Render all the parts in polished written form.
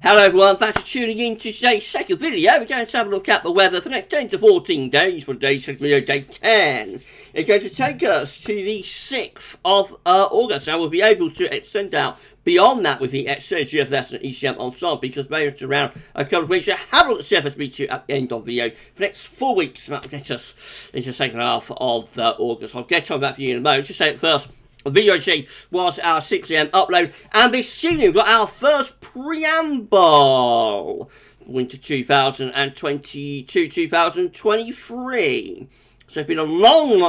Hello everyone, thanks for tuning in to today's second video. We're going to have a look at the weather for the next 10 to 14 days for today's second video, day 10. It's going to take us to the 6th of August, and we'll be able to extend out beyond that with the extended GFS and ECM ensemble because we're around a couple of weeks. So have a look at CFS2 at the end of the video for the next 4 weeks. That will get us into the second half of August. I'll get on that for you in a moment. Just say it first. The video today was our 6 AM upload, and this evening we've got our first preamble winter 2022-2023. So it's been a long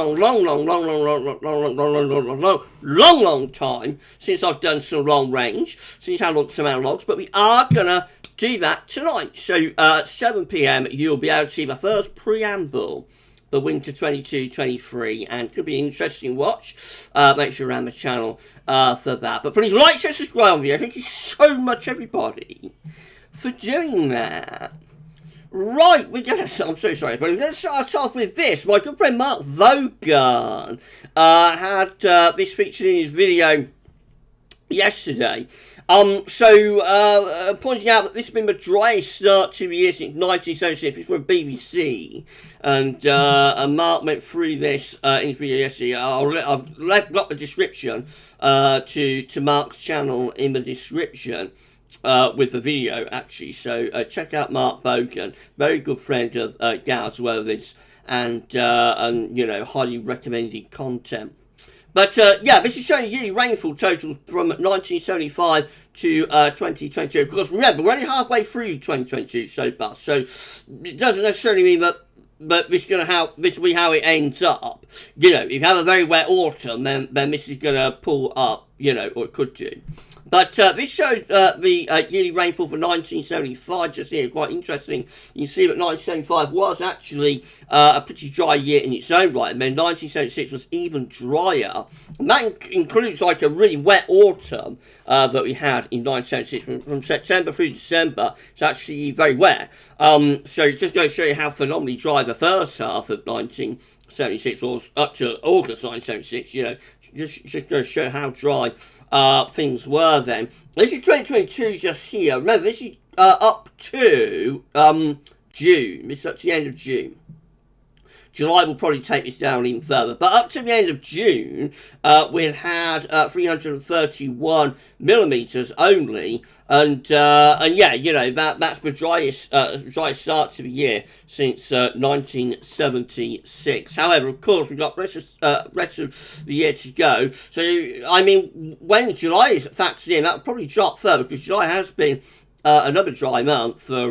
time since I've done some long range, since I looked at some analogs, but we are gonna do that tonight. So at 7 PM you'll be able to see my first preamble. The winter 22-23, and could be an interesting watch. Make sure you're around the channel for that. But please like, share, subscribe on the video. Thank you so much, everybody, for doing that. Right, I'm so sorry, but we're going to start off with this. My good friend Mark Vaughan had this featured in his video yesterday. Pointing out that this has been the driest start to the year since 1976, which was BBC, and Mark went through this in his video yesterday. I've got the description to Mark's channel in the description with the video, actually, so check out Mark Vaughan, very good friend of GavsWeatherVids, and you know, highly recommended content. But, yeah, this is showing yearly rainfall totals from 1975 to 2022. Of course, remember, we're only halfway through 2022 so far, so it doesn't necessarily mean that this will be how it ends up. You know, if you have a very wet autumn, then this is going to pull up, you know, or it could do. But this shows the yearly rainfall for 1975, just here, quite interesting. You can see that 1975 was actually a pretty dry year in its own right, and then 1976 was even drier. And that includes like a really wet autumn that we had in 1976. From September through December, it's actually very wet. So just going to show you how phenomenally dry the first half of 1976 was, up to August 1976, you know, just going to show how dry things were then. This is 2022 just here. Remember, this is up to June. This is up to the end of June. July will probably take this down even further. But up to the end of June, we had 331 millimeters only. And yeah, you know, that's the driest start to the year since 1976. However, of course, we've got rest of the year to go. So, I mean, when July is factored in, that will probably drop further, because July has been another dry month for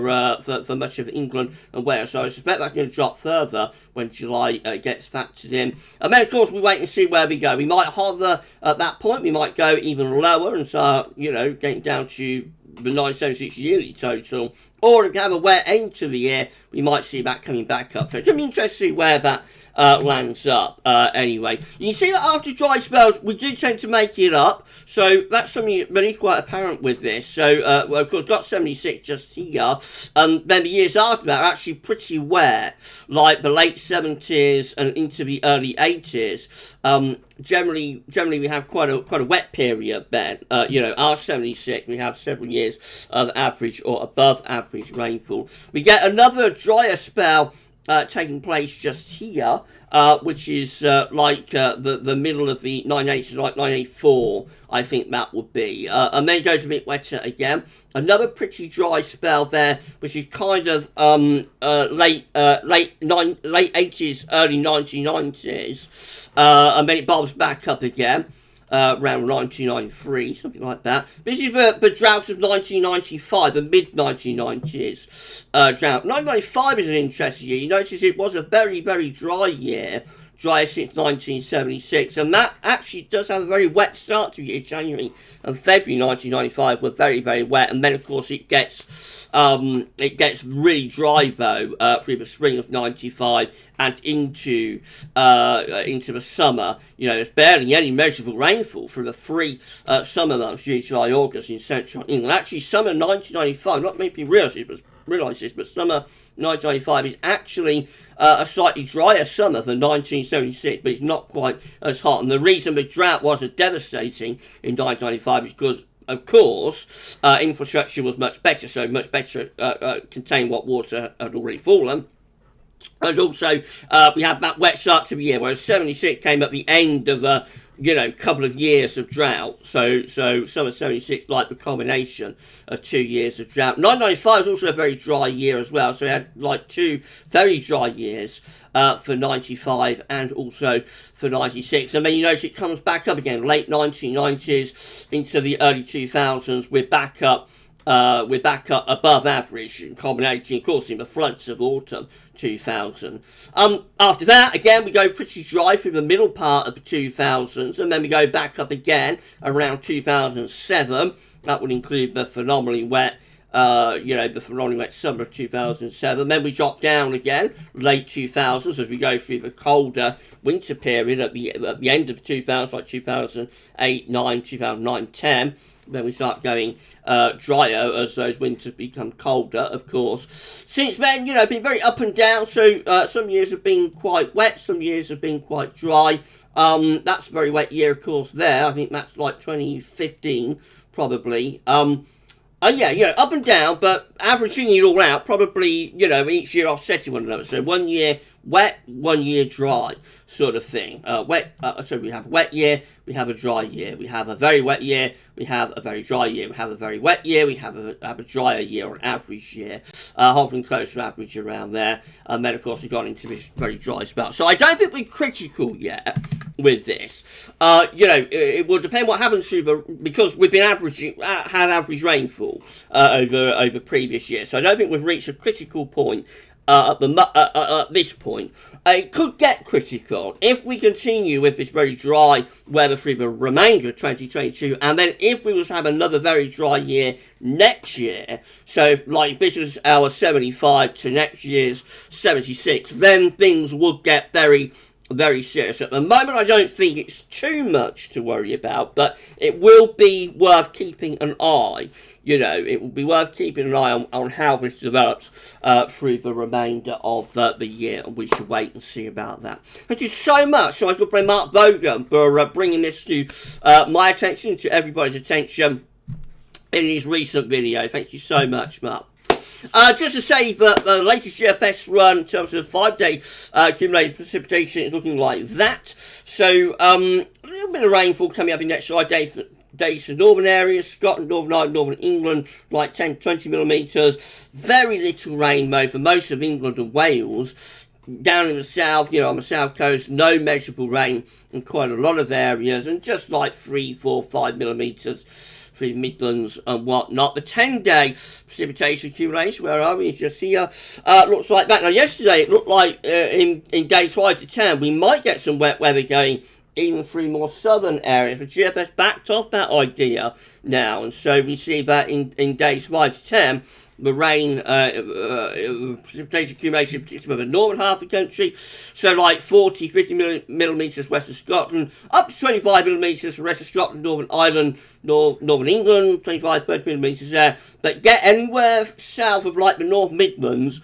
much of England and Wales, so I suspect that's going to drop further when July gets factored in. And then, of course, we wait and see where we go. We might hover at that point. We might go even lower and start, you know, getting down to the 976 yearly total. Or if we have a wet end to the year, we might see that coming back up. So it's going to be interesting to see where that lands up anyway. You can see that after dry spells, we do tend to make it up. So that's something really quite apparent with this. So, well, of course, got 76 just here. Then the years after that are actually pretty wet, like the late 70s and into the early 80s. Generally we have quite a wet period then. You know, our 76, we have several years of average or above average rainfall. We get another drier spell taking place just here, which is like the middle of the 980s, like 984, I think that would be. And then it goes a bit wetter again. Another pretty dry spell there, which is kind of late 80s, early 1990s. And then it bulbs back up again. Around 1993, something like that. This is the drought of 1995, the mid-1990s drought. 1995 is an interesting year. You notice it was a very, very dry year, driest since 1976, and that actually does have a very wet start to the year. January and February 1995 were very, very wet, and then, of course, it gets really dry though through the spring of '95 and into the summer. You know, there's barely any measurable rainfall for the 3 summer months, June, July, August, in central England. Actually, summer 1995, not many people realise this, but summer 1995 is actually a slightly drier summer than 1976, but it's not quite as hot. And the reason the drought was as devastating in 1995 is because of course, infrastructure was much better, so much better contained what water had already fallen. And also, we had that wet start to the year, whereas 76 came at the end of a couple of years of drought. So summer 76 like the combination of 2 years of drought. 995 was also a very dry year as well. So we had like 2 very dry years for 95 and also for 96. And then you notice it comes back up again, late 1990s into the early 2000s. We're back up above average, culminating, of course, in the floods of autumn 2000. After that, again, we go pretty dry through the middle part of the 2000s, and then we go back up again around 2007. That would include the phenomenally wet summer of 2007. Then we drop down again, late 2000s, as we go through the colder winter period at the end of 2000s, like 2008, 9, 2009, 10. Then we start going drier as those winters become colder, of course. Since then, been very up and down. So some years have been quite wet, some years have been quite dry. That's a very wet year, of course, there. I think that's like 2015, probably. Up and down, but averaging it all out, probably, each year offsetting one another. So 1 year wet, 1 year dry, sort of thing. So we have a wet year, we have a dry year. We have a very wet year, we have a very dry year. We have a very wet year, we have a drier year, or an average year, hovering close to average around there. And then, of course, we got into this very dry spell. So I don't think we're critical yet with this. It will depend what happens because we've been had average rainfall over previous years. So I don't think we've reached a critical point at this point. It could get critical if we continue with this very dry weather through the remainder of 2022, and then if we was to have another very dry year next year, so like this is our 75 to next year's 76, then things would get very, very serious. At the moment, I don't think it's too much to worry about, but it will be worth keeping an eye. It will be worth keeping an eye on how this develops through the remainder of the year, and we should wait and see about that. Thank you so much. So I could play Mark Bogan for bringing this to my attention, to everybody's attention in his recent video. Thank you so much, Mark. Just to say that the latest GFS run in terms of 5-day accumulated precipitation is looking like that. So a little bit of rainfall coming up in next 5 days for northern areas, Scotland, Northern Ireland, Northern England, like 10 to 20 millimetres. Very little rain though for most of England and Wales. Down in the south, on the south coast, no measurable rain in quite a lot of areas, and just like 3, 4, 5 millimetres through the Midlands and whatnot. The 10-day precipitation accumulation, where are we? It's just here. Looks like that. Now, yesterday it looked like in days 5 to 10 we might get some wet weather going even through more southern areas. But GFS backed off that idea now, and so we see that in days 5 to 10, the rain, precipitation accumulation, particularly for the northern half of the country, so like 40, 50 millimetres west of Scotland, up to 25 millimetres for the rest of Scotland, Northern Ireland, Northern England, 25, 30 millimetres there. But get anywhere south of like the North Midlands,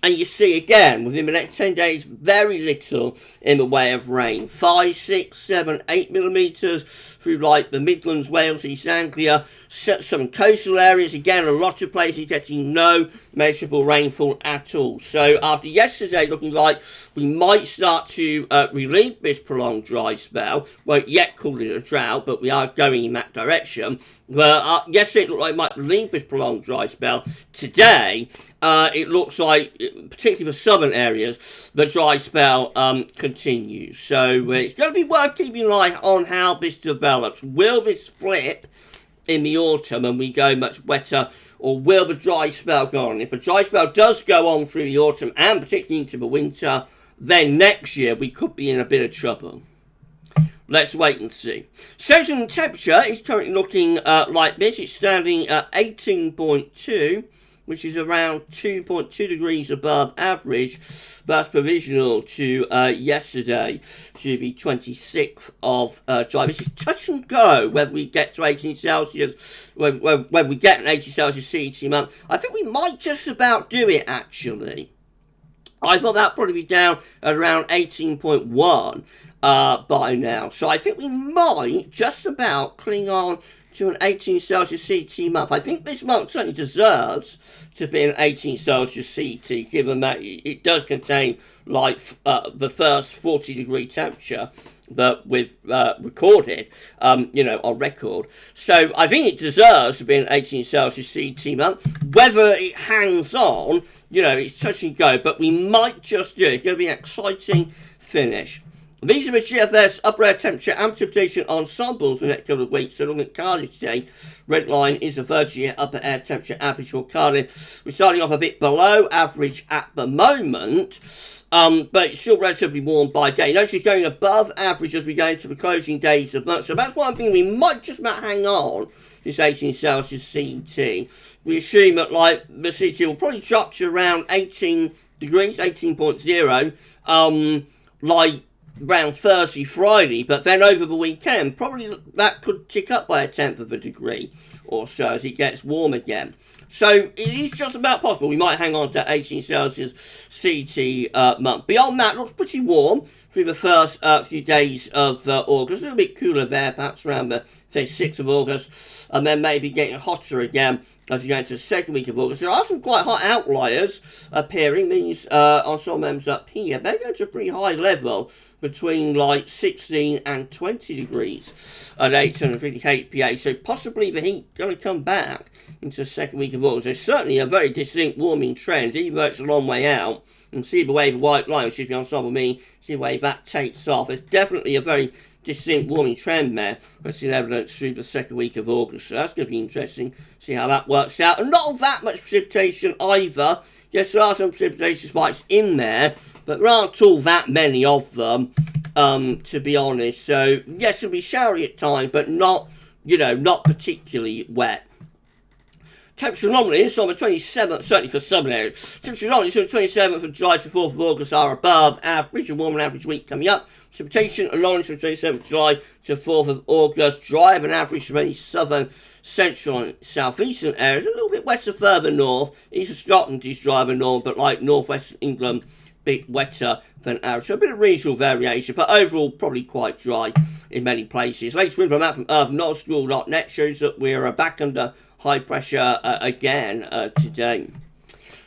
and you see again, within the next 10 days, very little in the way of rain. 5, 6, 7, 8 millimetres through like the Midlands, Wales, East Anglia, some coastal areas. Again, a lot of places getting no measurable rainfall at all. So after yesterday looking like we might start to relieve this prolonged dry spell, won't yet call it a drought, but we are going in that direction. But yesterday it looked like it might relieve this prolonged dry spell. Today, it looks like, particularly for southern areas, the dry spell continues. So it's going to be worth keeping an eye on how this develops. Will this flip in the autumn and we go much wetter, or will the dry spell go on? If the dry spell does go on through the autumn and particularly into the winter, then next year we could be in a bit of trouble. Let's wait and see. Central temperature is currently looking like this. It's standing at 18.2, which is around 2.2 degrees above average. That's provisional to yesterday, to the 26th of July. This is touch and go whether we get to 18 Celsius, whether we get an 80 Celsius CET month. I think we might just about do it, actually. I thought that'd probably be down at around 18.1 by now. So I think we might just about cling on to an 18 Celsius CT month. I think this month certainly deserves to be an 18 Celsius CT, given that it does contain like the first 40-degree temperature that we've recorded, on record. So I think it deserves to be an 18 Celsius CT month. Whether it hangs on, it's touch and go, but we might just do it. It's going to be an exciting finish. These are the GFS upper air temperature and precipitation ensembles for the next couple of weeks. So looking at Cardiff today, red line is the Virginia upper air temperature average for Cardiff. We're starting off a bit below average at the moment, but it's still relatively warm by day. Notice it's going above average as we go into the closing days of the month. So that's one thing we might just about hang on, this 18 Celsius CT. We assume that the CT will probably drop to around 18 degrees, 18.0, around Thursday, Friday, but then over the weekend, probably that could tick up by 1/10 of a degree or so as it gets warm again. So it is just about possible we might hang on to 18 Celsius CT month. Beyond that, it looks pretty warm through the first few days of August. A little bit cooler there, perhaps around the 6th of August, and then maybe getting hotter again as you go into the second week of August. There are some quite hot outliers appearing. These ensembles up here, they go to a pretty high level, between 16 and 20 degrees at 850 kPa. So possibly the heat going to come back into the second week of August. There's certainly a very distinct warming trend, even though it's a long way out. And see the way the white line, which is the ensemble mean, see the way that takes off. It's definitely a very distinct warming trend there. Let's see the evidence through the second week of August. So that's going to be interesting. See how that works out. And not that much precipitation either. Yes, there are some precipitation spikes in there, but there aren't all that many of them, to be honest. So, yes, it'll be showery at times, but not particularly wet. Temperature anomalies on the 27th, certainly for some areas. Temperature anomalies on the 27th of July to 4th of August are above average, a warm and average week coming up. Precipitation anomalies from 27th of July to 4th of August. Dry of an average for many southern, central and southeastern areas. A little bit wetter further north. East of Scotland is dry than north, but like northwestern England, bit wetter than average. So a bit of regional variation, but overall probably quite dry in many places. Latest wind from map from urban.school.net shows that we're back under high pressure again today.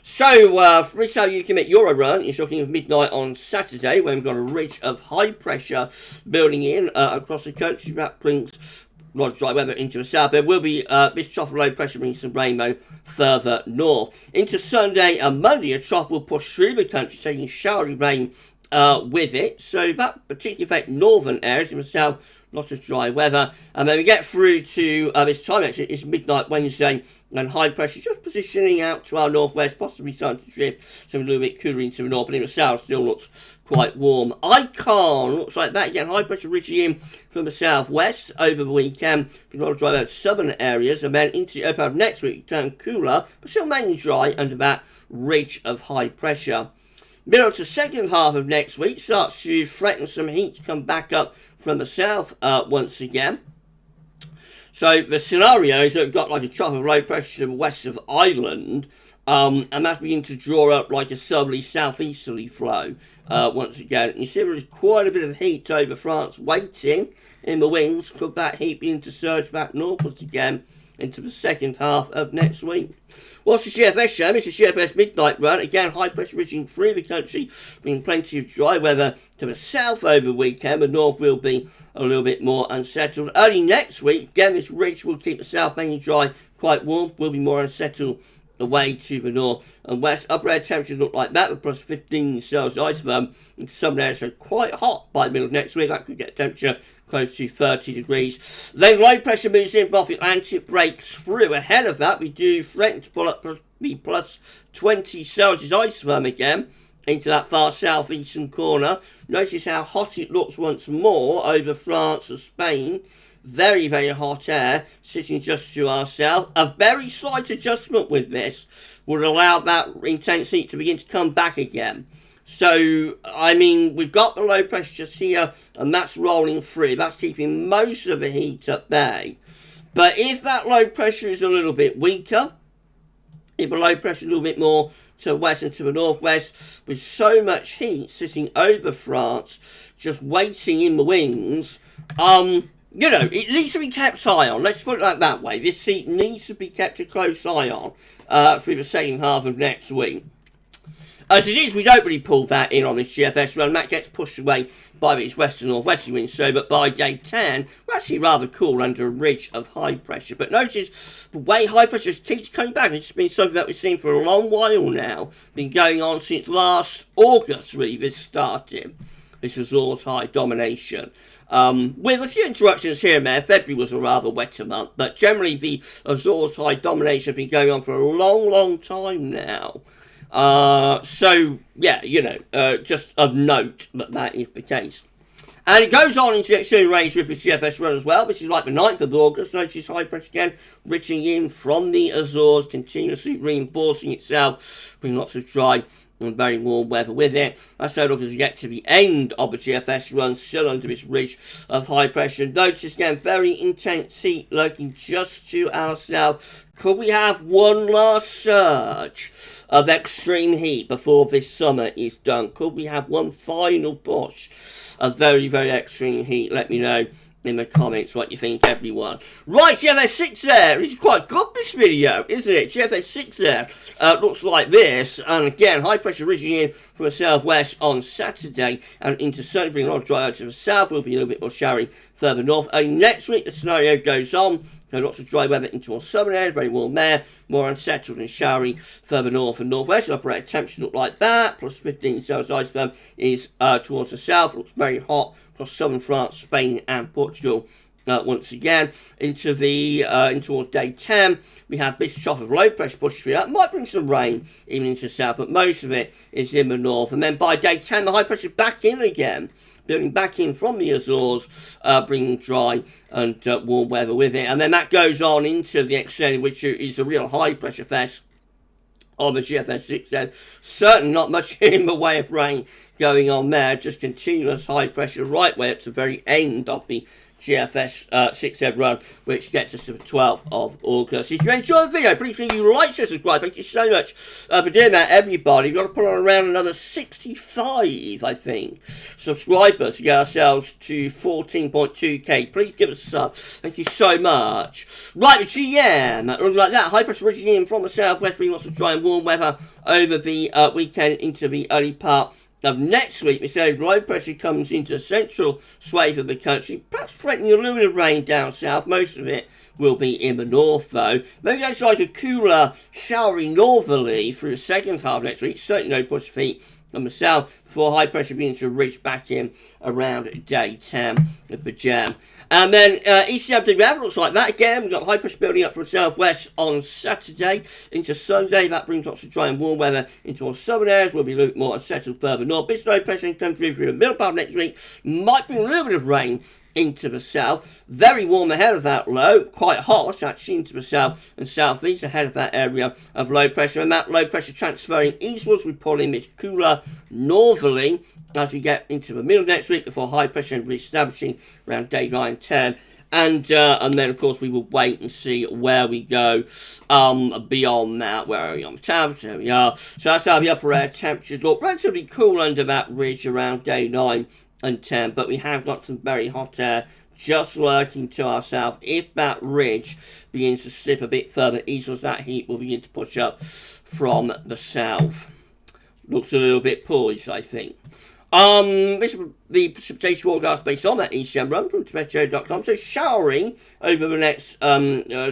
So, for this how you can make your run, it's looking at midnight on Saturday when we've got a ridge of high pressure building in across the country. That brings a lot of dry weather into the south. There will be this trough of low pressure brings some rainbow further north. Into Sunday and Monday, a trough will push through the country, taking showery rain with it. So that particularly affects northern areas in the south. Lots of dry weather, and then we get through to this time. Actually, it's midnight Wednesday, and high pressure just positioning out to our northwest, possibly starting to drift, so a little bit cooler into the north, but in the south still looks quite warm. Icon looks like that again. High pressure reaching in from the southwest over the weekend. A lot of dry weather to southern areas, and then into the open of next week, turn cooler, but still mainly dry under that ridge of high pressure. Middle to second half of next week starts to threaten some heat to come back up from the south once again. So the scenario is that we've got like a trough of low pressure to the west of Ireland, and that's beginning to draw up like a southerly southeasterly flow once again. And you see there's quite a bit of heat over France waiting in the wings. Could that heat begin to surge back northwards again into the second half of next week? What's the GFS show? It's the GFS midnight run. Again, high pressure reaching through the country, bringing plenty of dry weather to the south over the weekend. The north will be a little bit more unsettled. Early next week, again, this ridge will keep the south mainly dry, quite warm, will be more unsettled away to the north and west. Upper air temperatures look like that, with plus 15 Celsius isotherm in some areas, so quite hot by the middle of next week. That could get temperature close to 30 degrees. Then low pressure moves in from the Atlantic, breaks through. Ahead of that, we do threaten to pull up the plus 20 Celsius isotherm again into that far southeastern corner. Notice how hot it looks once more over France and Spain. Very, very hot air sitting just to our south. A very slight adjustment with this would allow that intense heat to begin to come back again. So, I mean, we've got the low pressure just here, and that's rolling through. That's keeping most of the heat at bay. But if that low pressure is a little bit weaker, if the low pressure is a little bit more to the west and to the northwest, with so much heat sitting over France, just waiting in the wings, you know, it needs to be kept eye on. Let's put it that way. This heat needs to be kept a close eye on through the second half of next week. As it is, we don't really pull that in on this GFS run. That gets pushed away by these western northwesterly winds. So, but by day 10, we're actually rather cool under a ridge of high pressure. But notice the way high pressure keeps coming back. It's been something that we've seen for a long while now. Been going on since last August, really, this started. This Azores high domination. With a few interruptions here and there. February was a rather wetter month. But generally, the Azores high domination has been going on for a long, long time now. So, yeah, you know, just of note that is the case. And it goes on into the extreme range with the GFS run as well, which is like the 9th of August. Notice high pressure again, reaching in from the Azores, continuously reinforcing itself, bringing lots of dry and very warm weather with it. That's how it looks as we get to the end of the GFS run, still under this ridge of high pressure. Notice again, very intense heat lurking just to our south. Could we have one last surge of extreme heat before this summer is done? Could we have one final push of very, very extreme heat? Let me know in the comments what you think, everyone. Right, GFS 6 there. This is quite good, this video, isn't it? GFS 6 there looks like this. And again, high pressure reaching in from the southwest on Saturday and into Sunday, bringing a lot of dry out to the south. Will be a little bit more showery further north. Next week, the scenario goes on. So lots of dry weather into our southern areas, very warm there, more unsettled and showery further north and northwest. Operator temperature look like that, plus 15 Celsius iceberg is towards the south, looks very hot across southern France, Spain and Portugal. Once again, into day 10, we have this trough of low pressure pushing through. That might bring some rain even into the south, but most of it is in the north. And then by day 10, the high pressure back in again, building back in from the Azores, bringing dry and warm weather with it. And then that goes on into the extent, which is a real high pressure fest on the GFS 6 then. Certainly not much in the way of rain going on there, just continuous high pressure right way up to the very end of the GFS 6 run, which gets us to the 12th of August. If you enjoyed the video, please leave you like, share, subscribe. Thank you so much for doing that, everybody. We've got to put on around another 65, I think, subscribers to get ourselves to 14.2k. Please give us a sub. Thank you so much. Right, the GM, looking like that. High pressure reaching in from the southwest, bringing lots of dry and warm weather over the weekend into the early part of next week. We say low pressure comes into the central swathe of the country, perhaps threatening a little bit of rain down south. Most of it will be in the north, though. Maybe it's like a cooler, showery northerly through the second half of next week. Certainly no push feet from the south before high pressure begins to reach back in around day 10 of the jam. And then ECM weather looks like that again. We've got high pressure building up from the southwest on Saturday into Sunday. That brings lots of dry and warm weather into our southern areas. We'll be a little bit more unsettled further north. Bit low pressure comes through the middle part of next week. Might bring a little bit of rain into the south. Very warm ahead of that low. Quite hot actually into the south and southeast ahead of that area of low pressure. And that low pressure transferring eastwards. We pull in this cooler northerly as we get into the middle of next week before high pressure reestablishing around day 9, 10. And then, of course, we will wait and see where we go beyond that. Where are we on the tabs? There we are. So that's how the upper air temperatures look. Relatively cool under that ridge around day 9 and 10. But we have got some very hot air just lurking to our south. If that ridge begins to slip a bit further eastwards, that heat will begin to push up from the south. Looks a little bit poised, I think. This is the precipitation forecast based on that ECM run from meteo.com. So showery over the next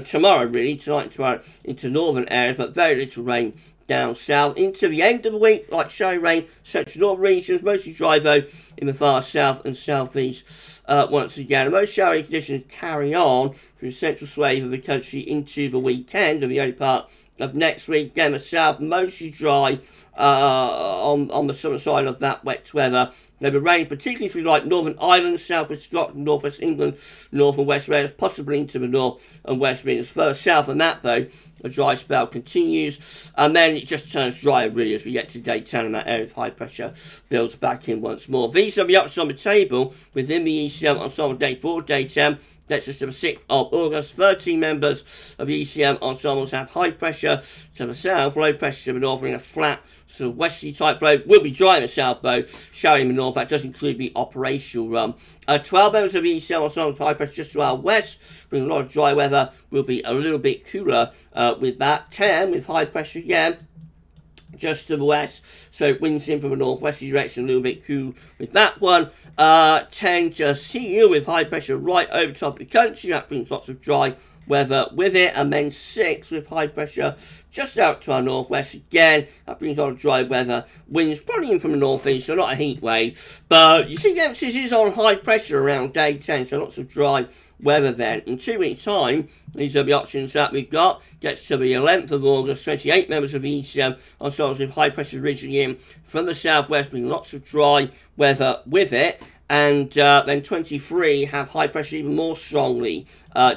tomorrow, really, tonight and tomorrow into northern areas, but very little rain down south. Into the end of the week, like showery rain, central north regions, mostly dry though in the far south and southeast. Once again, most showery conditions carry on through the central swathe of the country into the weekend and the early part of next week. Again, the south mostly dry on the southern side of that wet weather. There'll be rain, particularly through like Northern Ireland, South West Scotland, North West England, North and West Wales, possibly into the North and West Midlands. Further south than that, though, a dry spell continues, and then it just turns drier really as we get to day 10 and that area of high pressure builds back in once more. These are the ups on the table within the ECM ensemble day 4, day 10. That's just the 6th of August. 13 members of the ECM ensembles have high pressure to the south, low pressure to the north, in a flat So westerly type flow will be dry in the south bow, showery in the north. That does include the operational run. 12 members of ECM ensembles high pressure just to our west, bringing a lot of dry weather. Will be a little bit cooler with that. 10 with high pressure again, just to the west, so winds in from a northwesterly direction, a little bit cool with that one. 10 just here with high pressure right over top of the country. That brings lots of dry weather with it. And then 6 with high pressure just out to our northwest again. That brings a lot of dry weather. Winds probably in from the northeast, so not a heat wave. But you see the emphasis is on high pressure around day 10, so lots of dry weather then. In 2 weeks' time, these are the options that we've got. Gets to the 11th of August, 28 members of ECM ensembles with high pressure originally in from the southwest, bringing lots of dry weather with it. And then 23 have high pressure even more strongly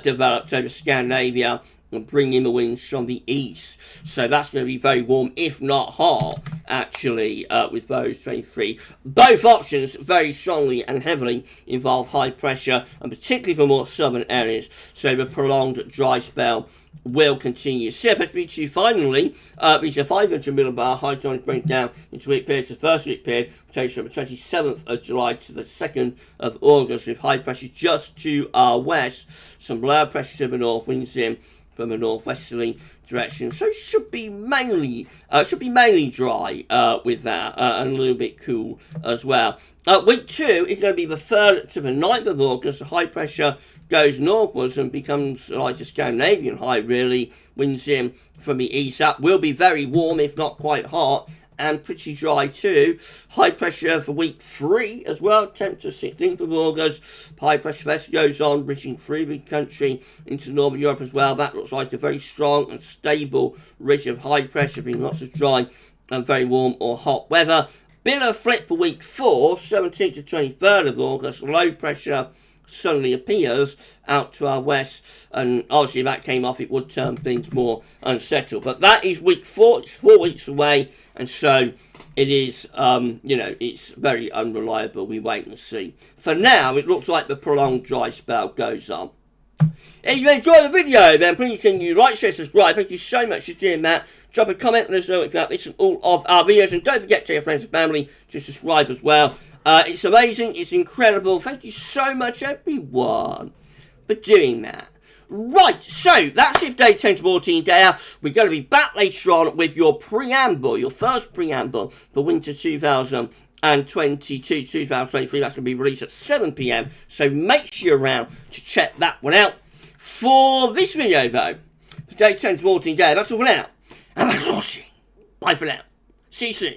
developed over Scandinavia and bring in the winds from the east. So that's going to be very warm, if not hot, actually, with those 23. Both options very strongly and heavily involve high pressure, and particularly for more southern areas. So the prolonged dry spell will continue. CFSB2 finally reached a 500 millibar hydronic breakdown into week periods. The first week period takes from the 27th of July to the 2nd of August, with high pressure just to our west, some lower pressure to the north, winds in from a northwesterly direction. So it should be mainly dry with that, and a little bit cool as well. Week 2 is going to be the 3rd to the 9th of August. The high pressure goes northwards and becomes like a Scandinavian high, really. Winds in from the east. That will be very warm, if not quite hot, and pretty dry too. High pressure for week 3 as well, 10th to 16th of August. High pressure vessel goes on, bridging through the country into northern Europe as well. That looks like a very strong and stable ridge of high pressure, being lots of dry and very warm or hot weather. Bit of a flip for week 4, 17th to 23rd of August. Low pressure suddenly appears out to our west, and obviously if that came off, it would turn things more unsettled. But that is week 4. It's 4 weeks away, and so it is, it's very unreliable. We wait and see. For now, it looks like the prolonged dry spell goes on. If you enjoyed the video, then please can you like, share, subscribe. Thank you so much for doing that. Drop a comment and let us know if you like this and all of our videos, and don't forget to tell your friends and family to subscribe as well. It's amazing, it's incredible. Thank you so much, everyone, for doing that. Right, so that's it for day 10 to 14 there. We're going to be back later on with your preamble, your first preamble for winter 2022-2023. That's going to be released at 7 PM, so make sure you're around to check that one out. For this video, though, for day 10 to 14 there, that's all for now. And thanks for watching. Bye for now. See you soon.